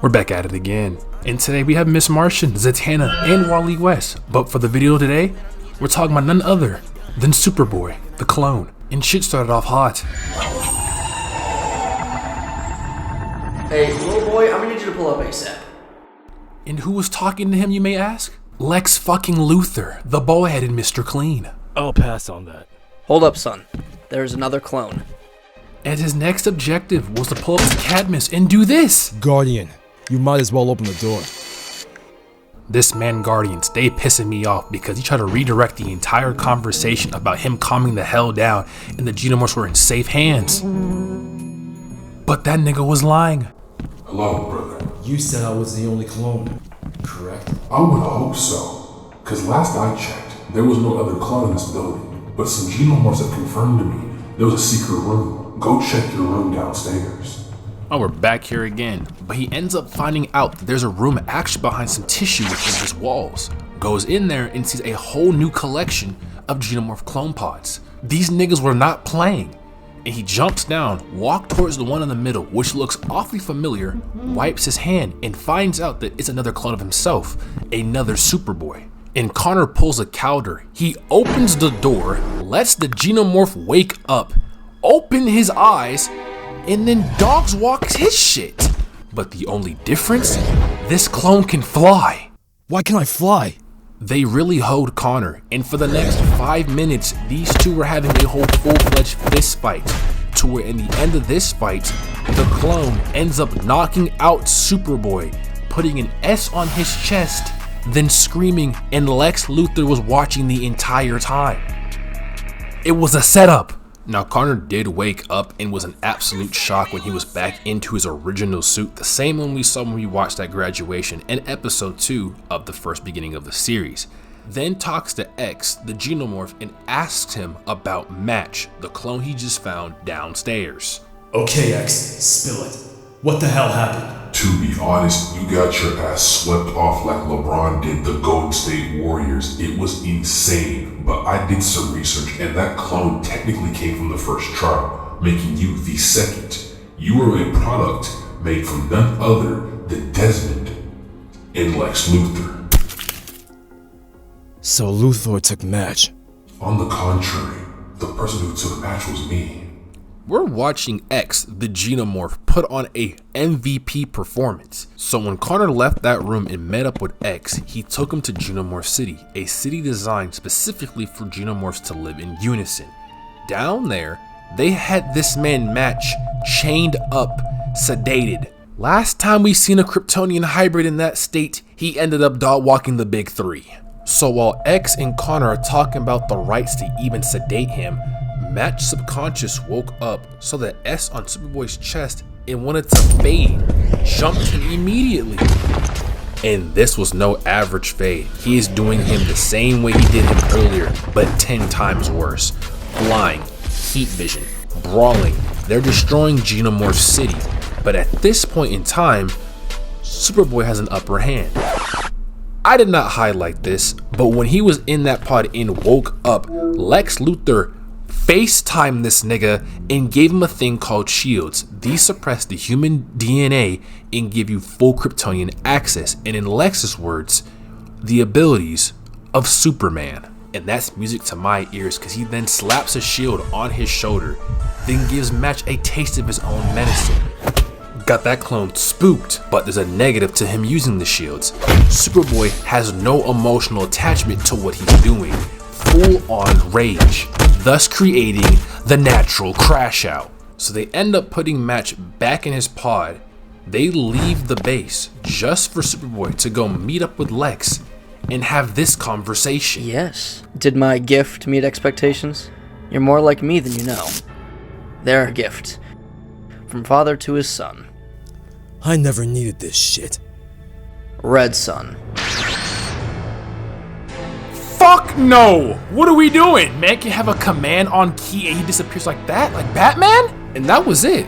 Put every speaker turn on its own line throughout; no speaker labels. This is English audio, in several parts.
We're back at it again, and today we have Miss Martian, Zatanna, and Wally West. But for the video today, we're talking about none other than Superboy, the clone. And shit started off hot.
Hey, little boy, I'm gonna need you to pull up ASAP.
And who was talking to him, you may ask? Lex fucking Luthor, the bald-headed Mr. Clean.
I'll pass on that.
Hold up, son. There's another clone.
And his next objective was to pull up to Cadmus and do this.
Guardian, you might as well open the door.
This man Guardian stayed pissing me off because he tried to redirect the entire conversation about him calming the hell down and the Genomorphs were in safe hands. But that nigga was lying.
Hello, brother.
You said I was the only clone, correct?
I would hope so. Cause last I checked, there was no other clone in this building. But some Genomorphs have confirmed to me there was a secret room. Go check your room downstairs.
Oh, we're back here again. But he ends up finding out that there's a room actually behind some tissue within his walls. Goes in there and sees a whole new collection of Genomorph clone pods. These niggas were not playing. And he jumps down, walks towards the one in the middle, which looks awfully familiar, wipes his hand, and finds out that it's another clone of himself, another Superboy. And Connor pulls a Calder. He opens the door, lets the Genomorph wake up, open his eyes, and then dogs walks his shit. But the only difference? This clone can fly.
Why can't I fly?
They really hoed Connor, and for the next 5 minutes, these two were having a whole full-fledged fist fight, to where in the end of this fight, the clone ends up knocking out Superboy, putting an S on his chest, then screaming, and Lex Luthor was watching the entire time. It was a setup. Now Connor did wake up and was in absolute shock when he was back into his original suit, the same one we saw when we watched that graduation in episode 2 of the first beginning of the series. Then talks to X, the Genomorph, and asks him about Match, the clone he just found downstairs.
Okay, X, spill it. What the hell happened?
To be honest, you got your ass swept off like LeBron did the Golden State Warriors. It was insane, but I did some research and that clone technically came from the first trial, making you the second. You were a product made from none other than Desmond and Lex Luthor.
So Luthor took Match.
On the contrary, the person who took Match was me.
We're watching X, the Genomorph, put on a MVP performance. So when Connor left that room and met up with X, he took him to Genomorph City, a city designed specifically for Genomorphs to live in unison. Down there, they had this man Match chained up, sedated. Last time we seen a Kryptonian hybrid in that state, he ended up dog walking the big three. So while X and Connor are talking about the rights to even sedate him, Match subconscious woke up, saw the S on Superboy's chest and wanted to fade, jumped in immediately. And this was no average fade. He is doing him the same way he did him earlier, but 10 times worse. Flying, heat vision, brawling, they're destroying Genomorph City. But at this point in time, Superboy has an upper hand. I did not highlight this, but when he was in that pod and woke up, Lex Luthor FaceTime this nigga and gave him a thing called shields. These suppress the human DNA and give you full Kryptonian access, and in Lex's words, the abilities of Superman. And that's music to my ears because he then slaps a shield on his shoulder, then gives Match a taste of his own medicine. Got that clone spooked, but there's a negative to him using the shields. Superboy has no emotional attachment to what he's doing, full on rage, thus creating the natural crash out. So they end up putting Match back in his pod. They leave the base just for Superboy to go meet up with Lex and have this conversation.
Yes. Did my gift meet expectations? You're more like me than you know. Their gift. From father to his son.
I never needed this shit.
Red Son.
Fuck no! What are we doing? Man can have a command on key and he disappears like that? Like Batman? And that was it.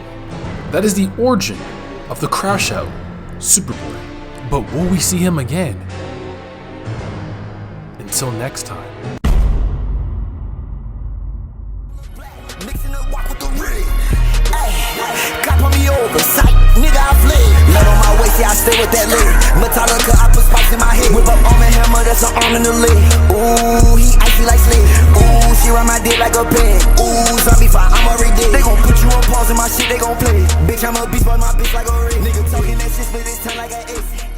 That is the origin of the crash out, Superboy. But will we see him again? Until next time.
Mixing up walk with the rig. Ay, cop on me over sight, nigga I fled. Let on my waist icy, I stay with that lid. Metallica, I put spikes in my head. Whip up on the hammer, that's an arm in the lid. Ooh, he icy like Slick. Ooh, she ride my dick like a pen. Ooh, zombie fire, I'm already dead. They gon' put you on pause and my shit, they gon' play. Bitch, I'm a beast, but my bitch like a rig. Nigga talking that shit, split his tongue like an ace.